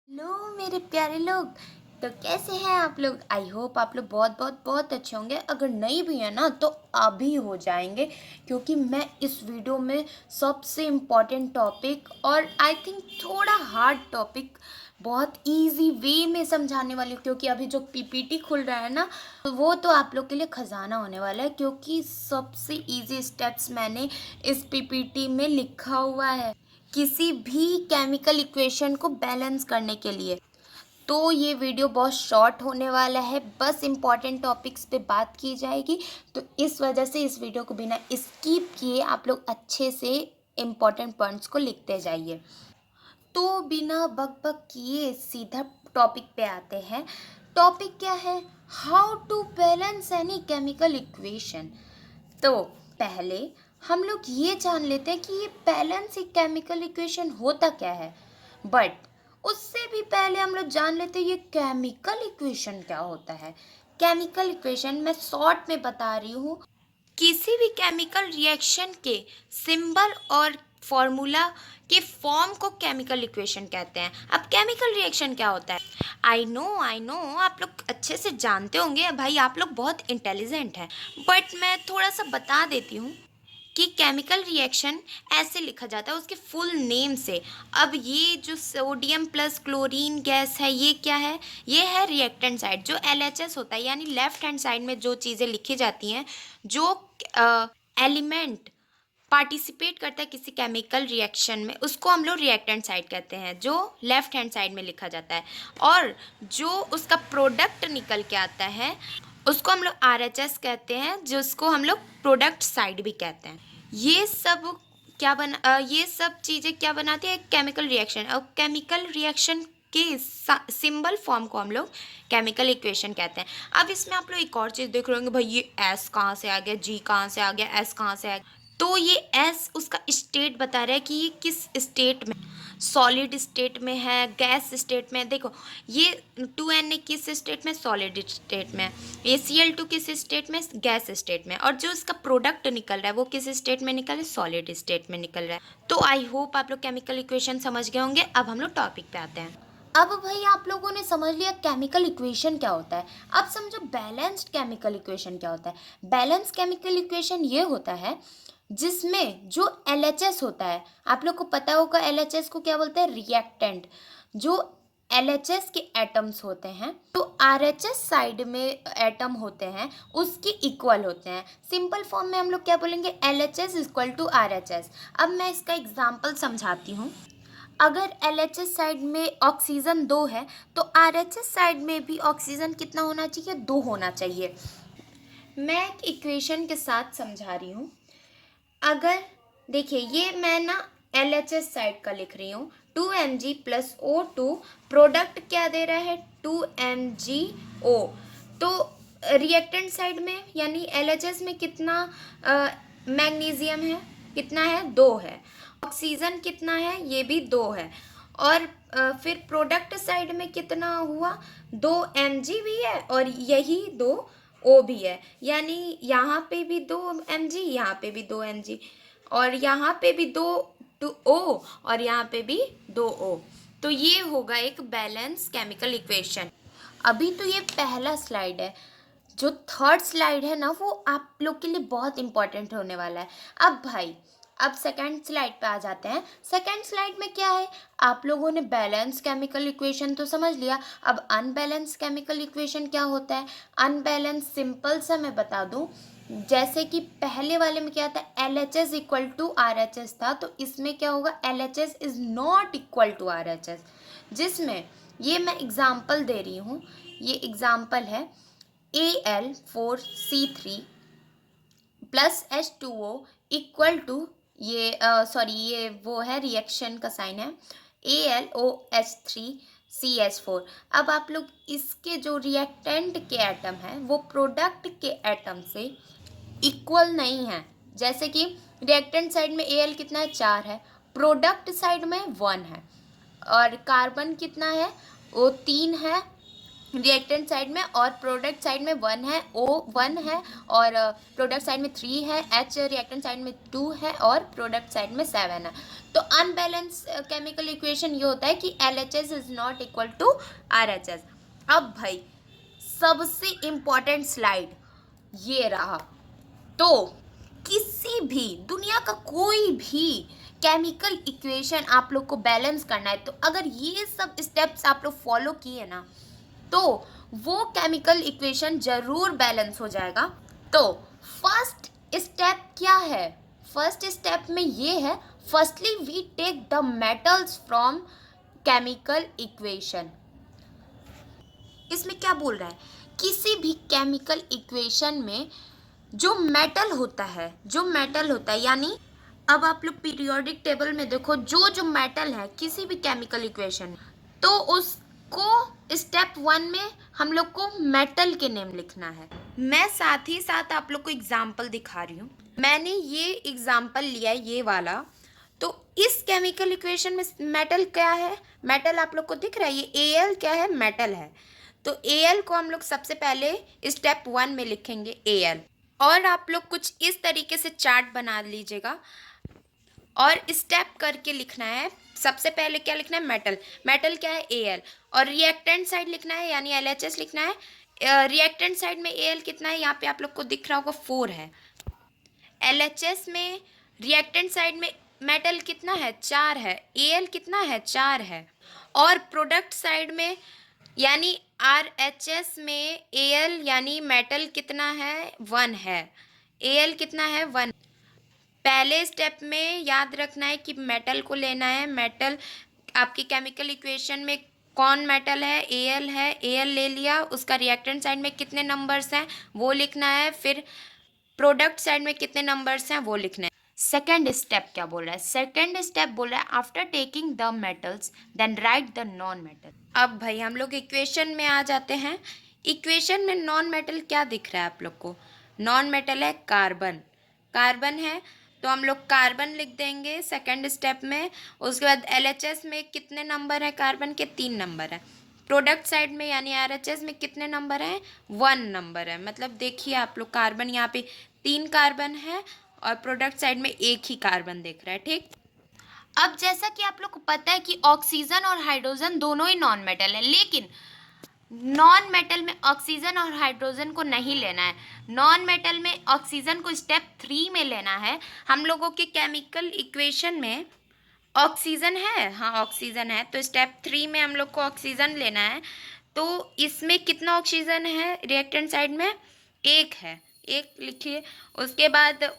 Hello मेरे प्यारे लोग। तो कैसे हैं आप लोग? आई होप आप लोग बहुत बहुत बहुत अच्छे होंगे। अगर नहीं भी है ना तो अभी हो जाएंगे, क्योंकि मैं इस वीडियो में सबसे इम्पोर्टेंट टॉपिक और आई थिंक थोड़ा हार्ड टॉपिक बहुत इजी वे में समझाने वाली हूँ। क्योंकि अभी जो पीपीटी खुल रहा है ना, वो तो आप लोग के लिए खजाना होने वाला है, क्योंकि सबसे इजी स्टेप्स मैंने इस पीपीटी में लिखा हुआ है किसी भी केमिकल इक्वेशन को बैलेंस करने के लिए। तो ये वीडियो बहुत शॉर्ट होने वाला है, बस इम्पॉर्टेंट टॉपिक्स पे बात की जाएगी। तो इस वजह से इस वीडियो को बिना स्किप किए आप लोग अच्छे से इम्पॉर्टेंट पॉइंट्स को लिखते जाइए। तो बिना बक बक किए सीधा टॉपिक पे आते हैं। टॉपिक क्या है? How to balance any chemical equation. तो पहले हम लोग ये जान लेते हैं कि ये बैलेंस एक केमिकल इक्वेशन होता क्या है। बट उससे भी पहले हम लोग जान लेते हैं ये केमिकल इक्वेशन क्या होता है। केमिकल इक्वेशन मैं शॉर्ट में बता रही हूँ, किसी भी केमिकल रिएक्शन के सिंबल और फॉर्मूला के फॉर्म को केमिकल इक्वेशन कहते हैं। अब केमिकल रिएक्शन क्या होता है? आई नो आप लोग अच्छे से जानते होंगे भाई, आप लोग बहुत इंटेलिजेंट हैं। बट मैं थोड़ा सा बता देती हूँ कि केमिकल रिएक्शन ऐसे लिखा जाता है उसके फुल नेम से। अब ये जो सोडियम प्लस क्लोरीन गैस है, ये क्या है? ये है रिएक्टेंट साइड। जो LHS होता है, यानी लेफ्ट हैंड साइड में जो चीज़ें लिखी जाती हैं, जो एलिमेंट पार्टिसिपेट करता है किसी केमिकल रिएक्शन में, उसको हम लोग रिएक्टेंट साइड कहते हैं, जो लेफ्ट हैंड साइड में लिखा जाता है। और जो उसका प्रोडक्ट निकल के आता है, उसको हम लोग RHS कहते हैं, जिसको हम लोग प्रोडक्ट साइड भी कहते हैं। ये सब चीज़ें क्या बनाती है? Chemical reaction. और केमिकल रिएक्शन के सिंबल फॉर्म को हम लोग केमिकल इक्वेशन कहते हैं। अब इसमें आप लोग एक और चीज़ देख रहे होंगे, भाई ये S कहाँ से आ गया, G कहाँ से आ गया, S कहाँ से आ गया। तो ये S उसका स्टेट बता रहा है कि ये किस स्टेट में, सॉलिड स्टेट में है, गैस स्टेट में। देखो ये 2Na किस स्टेट में? सॉलिड स्टेट में। ये Cl2 किस स्टेट में? गैस स्टेट में। और जो इसका प्रोडक्ट निकल रहा है वो किस स्टेट में निकल रहा है? सॉलिड स्टेट में निकल रहा है। तो आई होप आप लोग केमिकल इक्वेशन समझ गए होंगे। अब हम लोग टॉपिक पे आते हैं। अब भाई आप लोगों ने समझ लिया केमिकल इक्वेशन क्या होता है। अब समझो बैलेंस्ड केमिकल इक्वेशन क्या होता है। बैलेंस केमिकल इक्वेशन ये होता है जिसमें जो LHS होता है, आप लोग को पता होगा LHS को क्या बोलते हैं? रिएक्टेंट। जो LHS के एटम्स होते हैं, तो RHS साइड में एटम होते हैं, उसके इक्वल होते हैं। सिंपल फॉर्म में हम लोग क्या बोलेंगे? LHS equal to RHS। अब मैं इसका एग्जाम्पल समझाती हूँ। अगर LHS साइड में ऑक्सीजन 2 है, तो RHS साइड में भी ऑक्सीजन कितना होना चाहिए? 2 होना चाहिए। मैं एक इक्वेशन के साथ समझा रही हूँ। अगर देखिए, ये मैं ना LHS साइड का लिख रही हूँ, 2Mg प्लस O2, प्रोडक्ट क्या दे रहा है? 2MgO। तो रिएक्टेंट साइड में यानी LHS में कितना मैग्नीशियम है? कितना है? 2 है। ऑक्सीजन कितना है? ये भी 2 है। और फिर प्रोडक्ट साइड में कितना हुआ? 2Mg भी है और यही 2O भी है, यानी यहाँ पे भी 2Mg, यहाँ पे भी 2Mg, और यहाँ पे भी 2O, और यहाँ पे भी 2O। तो ये होगा एक बैलेंस केमिकल इक्वेशन। अभी तो ये पहला स्लाइड है। जो थर्ड स्लाइड है ना, वो आप लोग के लिए बहुत इंपॉर्टेंट होने वाला है। अब भाई, अब सेकंड स्लाइड पे आ जाते हैं। सेकंड स्लाइड में क्या है? आप लोगों ने बैलेंस केमिकल इक्वेशन तो समझ लिया। अब अनबैलेंस केमिकल इक्वेशन क्या होता है? अनबैलेंस सिंपल सा मैं बता दूं, जैसे कि पहले वाले में क्या था? LHS इक्वल टू RHS था, तो इसमें क्या होगा? LHS is not equal to RHS। जिसमें ये मैं एग्जाम्पल दे रही हूँ, ये एग्जाम्पल है Al4C3 plus H2O equal to, ये सॉरी ये वो है, रिएक्शन का साइन है, AlOH3CH4। अब आप लोग इसके जो रिएक्टेंट के एटम हैं वो प्रोडक्ट के एटम से इक्वल नहीं है। जैसे कि रिएक्टेंट साइड में Al कितना है? 4 है, प्रोडक्ट साइड में 1 है। और कार्बन कितना है? वो 3 है, रिएक्टेंट साइड में, और प्रोडक्ट साइड में 1 है, O 1 है, और प्रोडक्ट साइड में 3 है, H रिएक्टेंट साइड में 2 है, और प्रोडक्ट साइड में 7 है। तो अनबैलेंस केमिकल इक्वेशन ये होता है कि LHS is not equal to RHS। अब भाई सबसे इम्पोर्टेंट स्लाइड ये रहा। तो किसी भी दुनिया का कोई भी केमिकल इक्वेशन आप लोग को बैलेंस करना है, तो अगर ये सब स्टेप्स आप लोग फॉलो किए ना, तो वो केमिकल इक्वेशन जरूर बैलेंस हो जाएगा। तो फर्स्ट स्टेप क्या है? फर्स्ट स्टेप में ये है, firstly we take the metals from chemical equation. इसमें क्या बोल रहा है? किसी भी केमिकल इक्वेशन में जो मेटल होता है, यानी अब आप लोग पीरियोडिक टेबल में देखो, जो जो मेटल है किसी भी केमिकल इक्वेशन, तो उसको स्टेप 1 में हम लोग को मेटल के नेम लिखना है। मैं साथ ही साथ आप लोग को एग्जाम्पल दिखा रही हूँ। मैंने ये एग्जाम्पल लिया है, ये वाला। तो इस केमिकल इक्वेशन में मेटल क्या है? मेटल आप लोग को दिख रहा है, ये Al क्या है? मेटल है। तो Al को हम लोग सबसे पहले स्टेप 1 में लिखेंगे Al। और आप लोग कुछ इस तरीके से चार्ट बना लीजिएगा और स्टेप करके लिखना है। सबसे पहले क्या लिखना है? मेटल। मेटल क्या है? Al। और रिएक्टेंट साइड लिखना है, यानी LHS लिखना है। रिएक्टेंट साइड में Al कितना है? यहाँ पे आप लोग को दिख रहा होगा 4 है। LHS में रिएक्टेंट साइड में मेटल कितना है? 4 है। Al कितना है? 4 है। और प्रोडक्ट साइड में यानी RHS में Al यानी मेटल कितना है? 1 है। Al कितना है? 1। पहले स्टेप में याद रखना है कि मेटल को लेना है। मेटल आपकी केमिकल इक्वेशन में कौन मेटल है? Al है। Al ले लिया, उसका रिएक्टेंट साइड में कितने नंबर्स हैं वो लिखना है, फिर प्रोडक्ट साइड में कितने नंबर्स हैं वो लिखना है। सेकेंड स्टेप क्या बोल रहा है? सेकेंड स्टेप बोल रहा है after taking the metals then write the non metal. अब भाई हम लोग इक्वेशन में आ जाते हैं। इक्वेशन में नॉन मेटल क्या दिख रहा है आप लोग को? नॉन मेटल है कार्बन। कार्बन है तो हम लोग कार्बन लिख देंगे सेकेंड स्टेप में। उसके बाद LHS में कितने नंबर है कार्बन के? 3 नंबर है। प्रोडक्ट साइड में यानी RHS में कितने नंबर हैं? 1 नंबर है। मतलब देखिए आप लोग, कार्बन यहाँ पे 3 कार्बन है और प्रोडक्ट साइड में 1 ही कार्बन दिख रहा है। ठीक। अब जैसा कि आप लोग को पता है कि ऑक्सीजन और हाइड्रोजन दोनों ही नॉन मेटल है, लेकिन नॉन मेटल में ऑक्सीजन और हाइड्रोजन को नहीं लेना है। नॉन मेटल में ऑक्सीजन को स्टेप 3 में लेना है। हम लोगों के केमिकल इक्वेशन में ऑक्सीजन है, हाँ ऑक्सीजन है, तो स्टेप 3 में हम लोग को ऑक्सीजन लेना है। तो इसमें कितना ऑक्सीजन है रिएक्टेंट साइड में? 1 है, 1 लिखिए। उसके बाद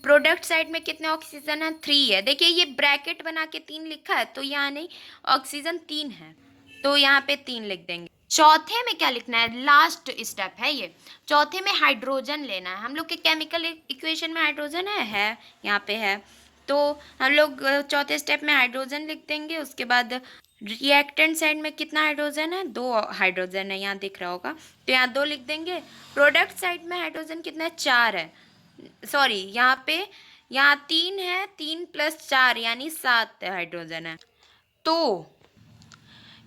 प्रोडक्ट साइड में कितने ऑक्सीजन है? 3 है। देखिए ये ब्रैकेट बना के 3 लिखा है, तो यहाँ नहीं, ऑक्सीजन 3 है, तो यहाँ पे 3 लिख देंगे। चौथे में क्या लिखना है? लास्ट स्टेप है ये। चौथे में हाइड्रोजन लेना है। हम लोग के केमिकल इक्वेशन में हाइड्रोजन है यहाँ पे है, तो हम लोग चौथे स्टेप में हाइड्रोजन लिख देंगे। उसके बाद रिएक्टेंट साइड में कितना हाइड्रोजन है? 2 हाइड्रोजन है, यहाँ दिख रहा होगा, तो यहाँ 2 लिख देंगे। प्रोडक्ट साइड में हाइड्रोजन कितना है? 4 है। सॉरी, यहाँ 3 है, 3 + 4 यानी 7 हाइड्रोजन है। तो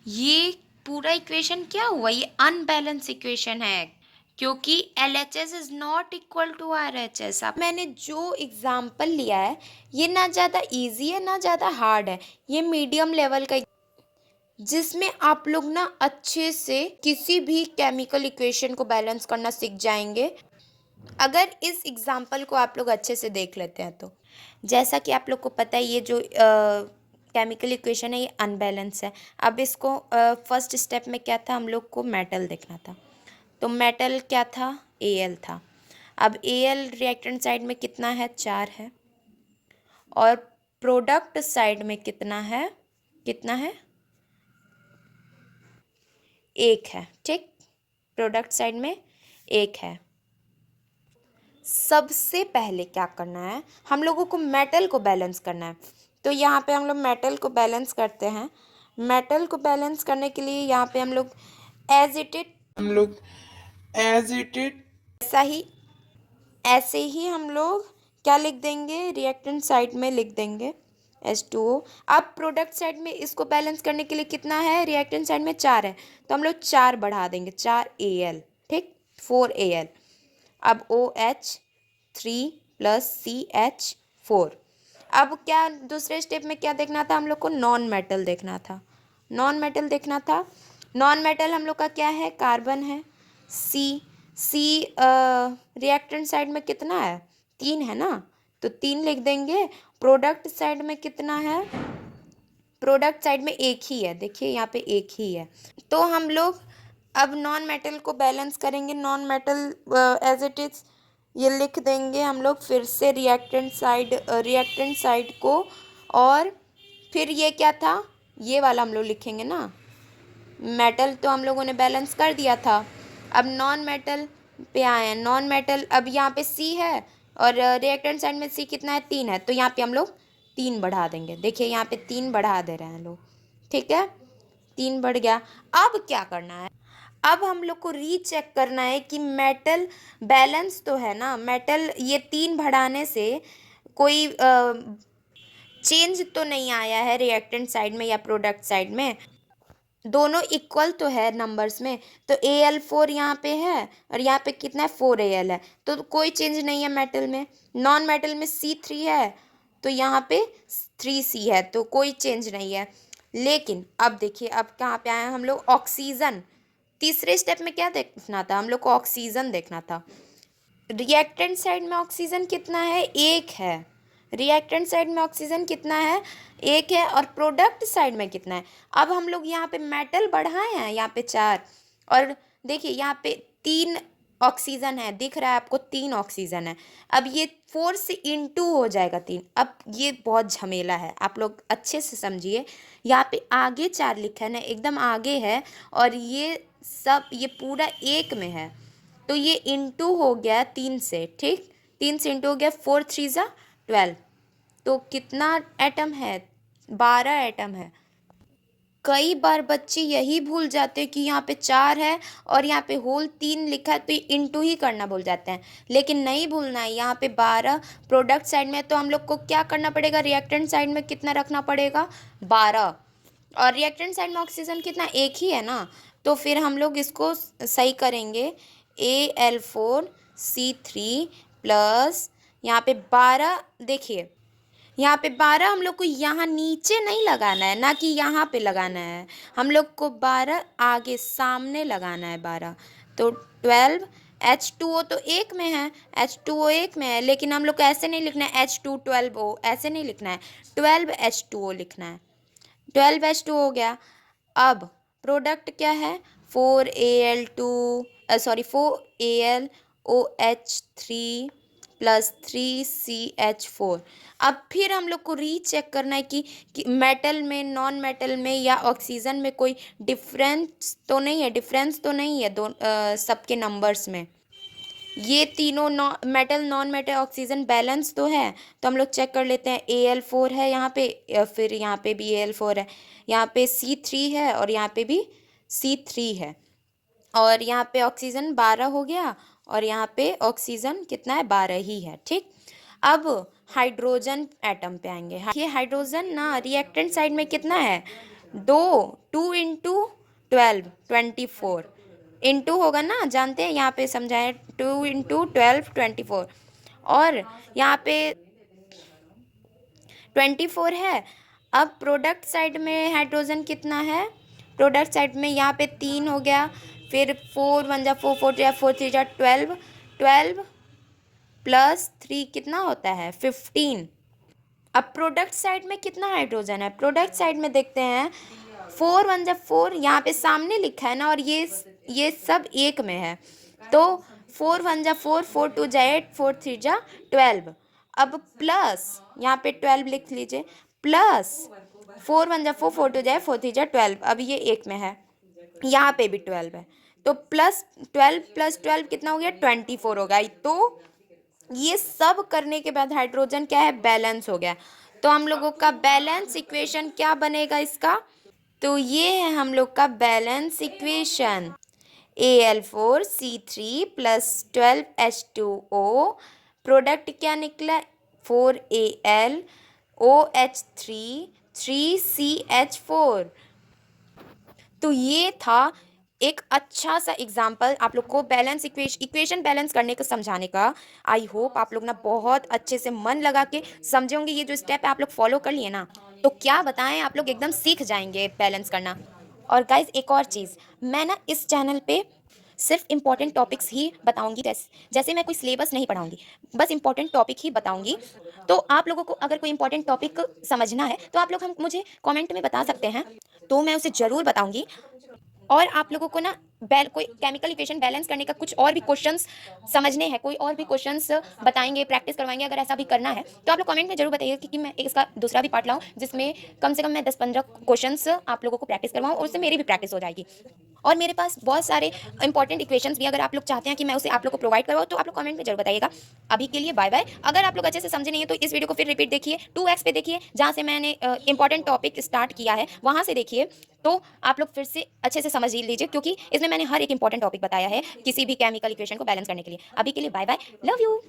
ये पूरा इक्वेशन क्या हुआ? ये अनबैलेंस इक्वेशन है, क्योंकि LHS is not equal to RHS। अब मैंने जो एग्जाम्पल लिया है ये ना ज़्यादा इजी है ना ज़्यादा हार्ड है, ये मीडियम लेवल का, जिसमें आप लोग ना अच्छे से किसी भी केमिकल इक्वेशन को बैलेंस करना सीख जाएंगे अगर इस एग्जाम्पल को आप लोग अच्छे से देख लेते हैं तो। जैसा कि आप लोग को पता है ये जो केमिकल इक्वेशन है ये अनबैलेंस है। अब इसको फर्स्ट स्टेप में क्या था? हम लोग को मेटल देखना था, तो मेटल क्या था? Al था। अब Al रिएक्टेंट साइड में कितना है? 4 है। और प्रोडक्ट साइड में कितना है? 1 है। ठीक, प्रोडक्ट साइड में 1 है। सबसे पहले क्या करना है? हम लोगों को मेटल को बैलेंस करना है, तो यहाँ पे हम लोग मेटल को बैलेंस करते हैं। मेटल को बैलेंस करने के लिए यहाँ पे हम लोग एज इट ऐसे ही हम लोग क्या लिख देंगे? रिएक्टेंट साइड में लिख देंगे H2O। अब प्रोडक्ट साइड में इसको बैलेंस करने के लिए कितना है, रिएक्टेंट साइड में 4 है, तो हम लोग 4 बढ़ा देंगे, 4Al, ठीक, 4Al। अब OH3 प्लस CH4। अब क्या दूसरे स्टेप में क्या देखना था हम लोग को, नॉन मेटल देखना था, नॉन मेटल देखना था। नॉन मेटल हम लोग का क्या है, कार्बन है। सी रिएक्टेंट साइड में कितना है, 3 है ना, तो 3 लिख देंगे। प्रोडक्ट साइड में कितना है, प्रोडक्ट साइड में एक ही है, देखिए यहाँ पे एक ही है। तो हम लोग अब नॉन मेटल को बैलेंस करेंगे, non metal as it is ये लिख देंगे हम लोग फिर से रिएक्टेंट साइड को। और फिर ये क्या था, ये वाला हम लोग लिखेंगे ना, मेटल तो हम लोगों ने बैलेंस कर दिया था। अब नॉन मेटल पे आए हैं, नॉन मेटल अब यहाँ पे सी है और रिएक्टेंट साइड में सी कितना है, 3 है, तो यहाँ पे हम लोग 3 बढ़ा देंगे, देखिए यहाँ पे 3 बढ़ा दे रहे हैं लोग, ठीक है, 3 बढ़ गया। अब क्या करना है, अब हम लोग को रीचेक करना है कि मेटल बैलेंस तो है ना, मेटल ये 3 बढ़ाने से कोई चेंज तो नहीं आया है रिएक्टेंट साइड में या प्रोडक्ट साइड में, दोनों इक्वल तो है नंबर्स में। तो Al4 यहाँ पे है और यहाँ पे कितना है, 4Al है, तो कोई चेंज नहीं है मेटल में। नॉन मेटल में C3 है, तो यहाँ पे 3C है, तो कोई चेंज नहीं है। लेकिन अब देखिए, अब कहाँ पे आए हैं हम लोग, ऑक्सीजन। तीसरे स्टेप में क्या देखना था हम लोग को, ऑक्सीजन देखना था। रिएक्टेंट साइड में ऑक्सीजन कितना है, 1 है। रिएक्टेंट साइड में ऑक्सीजन कितना है, 1 है। और प्रोडक्ट साइड में कितना है, अब हम लोग यहाँ पे मेटल बढ़ाए हैं, यहाँ पे 4, और देखिए यहाँ पे 3 ऑक्सीजन है, दिख रहा है आपको, 3 ऑक्सीजन है। अब ये 4 से इंटू हो जाएगा 3। अब ये बहुत झमेला है, आप लोग अच्छे से समझिए। यहाँ पे आगे 4 लिखा है ना, एकदम आगे है, और ये पूरा 1 में है, तो ये इंटू हो गया 3 से, ठीक, 3 से इंटू हो गया, 4 3 ज़ा 12, तो कितना एटम है, 12 एटम है। कई बार बच्चे यही भूल जाते हैं कि यहाँ पे 4 है और यहाँ पे होल 3 लिखा है, तो इंटू ही करना भूल जाते हैं, लेकिन नहीं भूलना है, यहाँ पे 12 प्रोडक्ट साइड में, तो हम लोग को क्या करना पड़ेगा, रिएक्टेंट साइड में कितना रखना पड़ेगा, 12। और रिएक्टेंट साइड में ऑक्सीजन कितना, 1 ही है ना, तो फिर हम लोग इसको सही करेंगे। Al4C3 प्लस यहाँ पे 12, देखिए यहाँ पे 12 हम लोग को यहाँ नीचे नहीं लगाना है, ना कि यहाँ पे लगाना है, हम लोग को 12 आगे सामने लगाना है, 12, तो 12। H2O तो 1 में है, H2O 1 में है, लेकिन हम लोग को ऐसे नहीं लिखना है H212O, ऐसे नहीं लिखना है, 12H2O लिखना है, 12H2 हो गया। अब प्रोडक्ट क्या है, 4OH3 प्लस 3CH4। अब फिर हम लोग को रीचेक करना है कि मेटल में, नॉन मेटल में या ऑक्सीजन में कोई डिफरेंस तो नहीं है, सबके नंबर्स में। ये तीनों metal, non metal, oxygen balance तो है, तो हम लोग चेक कर लेते हैं। Al4 है यहाँ पे, फिर यहाँ पे भी Al4 है, यहाँ पे C3 है और यहाँ पे भी C3 है, और यहाँ पे ऑक्सीजन 12 हो गया, और यहाँ पे ऑक्सीजन कितना है, 12 ही है, ठीक। अब हाइड्रोजन एटम पे आएंगे। ये हाइड्रोजन ना रिएक्टेंट साइड में कितना है, 2 24 इंटू होगा ना, जानते हैं, यहाँ पे समझाएं, 2 × 12 24, और यहाँ पे 24 है। अब प्रोडक्ट साइड में हाइड्रोजन कितना है, प्रोडक्ट साइड में यहाँ पे 3 हो गया, फिर 4 1 ज़ा 4 4 3 ज़ा 12 प्लस 3 कितना होता है, 15। अब प्रोडक्ट साइड में कितना हाइड्रोजन है, प्रोडक्ट साइड में देखते हैं, 4 1 ज़ा 4, यहाँ पे सामने लिखा है ना, और ये सब 1 में है, तो 4 1 ज़ा 4 4 2 ज़ा 8 4 3 ज़ा 12। अब प्लस यहाँ पे 12 लिख लीजिए, प्लस 4 1 ज़ा 4 4 2 ज़ा 8 4 3 ज़ा 12, अब ये 1 में है, यहाँ पे भी 12 है, तो +12 + 12 कितना हो गया, 24 हो गया। तो ये सब करने के बाद हाइड्रोजन क्या है, बैलेंस हो गया। तो हम लोगों का बैलेंस इक्वेशन क्या बनेगा इसका, तो ये है हम लोग का balance equation, Al4C3 plus 12H2O, product क्या निकला, 4Al, OH3 3CH4। तो ये था एक अच्छा सा एग्जाम्पल आप लोग को बैलेंस इक्वेशन बैलेंस करने को समझाने का। आई होप आप लोग ना बहुत अच्छे से मन लगा के समझे होंगे। ये जो स्टेप है आप लोग फॉलो कर लिए ना, तो क्या बताएं, आप लोग एकदम सीख जाएंगे बैलेंस करना। और गाइज एक और चीज़, मैं ना इस चैनल पे सिर्फ इंपॉर्टेंट टॉपिक्स ही बताऊंगी। जैसे मैं कोई सिलेबस नहीं पढ़ाऊंगी, बस इंपॉर्टेंट टॉपिक ही बताऊंगी। तो आप लोगों को अगर कोई इंपॉर्टेंट टॉपिक समझना है तो आप लोग हम मुझे कमेंट में बता सकते हैं, तो मैं उसे ज़रूर बताऊंगी। और आप लोगों को ना कोई केमिकल इक्वेशन बैलेंस करने का कुछ और भी क्वेश्चंस समझने हैं, कोई और भी क्वेश्चंस बताएंगे, प्रैक्टिस करवाएंगे, अगर ऐसा भी करना है तो आप लोग कमेंट में जरूर बताइए कि मैं इसका दूसरा भी पार्ट लाऊं, जिसमें कम से कम मैं 10-15 क्वेश्चंस आप लोगों को प्रैक्टिस करवाऊं और उससे मेरी भी प्रैक्टिस हो जाएगी। और मेरे पास बहुत सारे इंपॉर्टेंट इक्वेशंस भी अगर आप लोग चाहते हैं कि मैं उसे आप लोग को प्रोवाइड करवाऊँ, तो आप लोग कमेंट में जरूर बताइएगा। अभी के लिए बाय बाय। अगर आप लोग अच्छे से समझे नहीं है तो इस वीडियो को फिर रिपीट देखिए, 2x पे देखिए, जहाँ से मैंने इंपॉर्टेंट टॉपिक स्टार्ट किया है वहाँ से देखिए, तो आप लोग फिर से अच्छे से समझ लीजिए, क्योंकि इसमें मैंने हर एक इंपॉर्टेंट टॉपिक बताया है किसी भी केमिकल इक्वेशन को बैलेंस करने के लिए। अभी के लिए बाय बाय, लव यू।